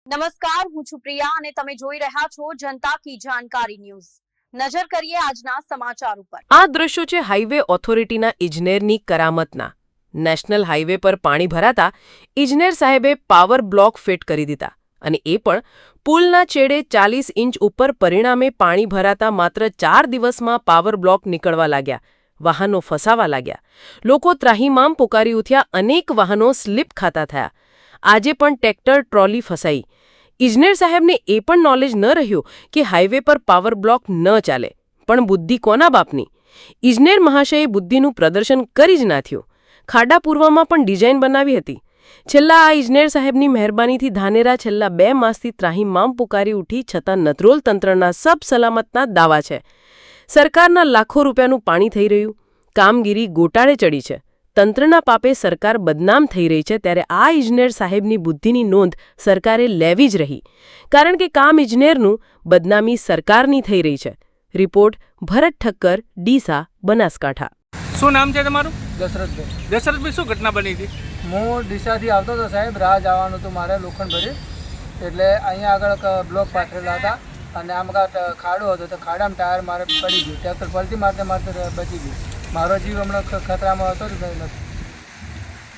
નમસ્કાર, હું છું પ્રિયા અને તમે જોઈ રહ્યા છો જનતા કી જાણકારી ન્યૂઝ। નજર કરીએ આજના સમાચાર ઉપર। આ દ્રશ્યો છે હાઈવે ઓથોરિટીના ઇજનેરની કરામતના। નેશનલ હાઈવે પર પાણી ભરાતા ઇજનેર સાહેબે પાવર બ્લોક ફિટ કરી દીધા અને એ પણ પુલના છેડે 40 ઇંચ ઉપર। પરિણામે પાણી ભરાતા માત્ર 4 દિવસમાં પાવર બ્લોક નીકળવા લાગ્યા, વાહનો ફસાવા લાગ્યા, લોકો ત્રાહિમામ પુકારી ઉઠ્યા, અનેક વાહનો સ્લીપ ખાતા થયા। આજે પણ ટ્રેક્ટર ટ્રોલી ફસાઈ। ઇજનેર સાહેબને એ પણ નોલેજ ન રહ્યું કે હાઈવે પર પાવર બ્લોક ન ચાલે, પણ બુદ્ધિ કોના બાપની? ઇજનેર મહાશયે બુદ્ધિનું પ્રદર્શન કરી જ નાખ્યું। ખાડા પૂરવામાં પણ ડિઝાઇન બનાવી હતી। છેલ્લા આ ઇજનેર સાહેબની મહેરબાનીથી ધાનેરા છેલ્લા 2 માસથી ત્રાહિમામ પુકારી ઉઠી, છતાં નતરોલ તંત્રના સબ સલામતના દાવા છે। સરકારના લાખો રૂપિયાનું પાણી થઈ રહ્યું, કામગીરી ગોટાળે ચડી છે, તંત્રના પાપે સરકાર બદનામ થઈ રહી છે, ત્યારે આ ઇજનેર સાહેબની બુદ્ધિની નોંધ સરકારે લેવી જ રહી, કારણ કે કામ ઇજનેરનું, બદનામી સરકારની થઈ રહી છે। રિપોર્ટ ભરત ઠક્કર, ડીસા, બનાસકાંઠા। શું નામ છે તમારું? દશરથભાઈ। દશરથભાઈ, શું ઘટના બની હતી? હું ડીસાથી આવતો હતો સાહેબ, રાહ જવાનું હતું મારે લોખંડભરી, એટલે અહીંયા આગળ બ્લોક પાથરેલા હતા અને આમ ખાડો હતો, તો ખાડામાં ટાયર મારે પડી ગયું, ટ્રેક્ટર પલટી મારતે મારતે બચી ગયું। મારો જીવ હમણાં ખતરામાં હતો જ નથી।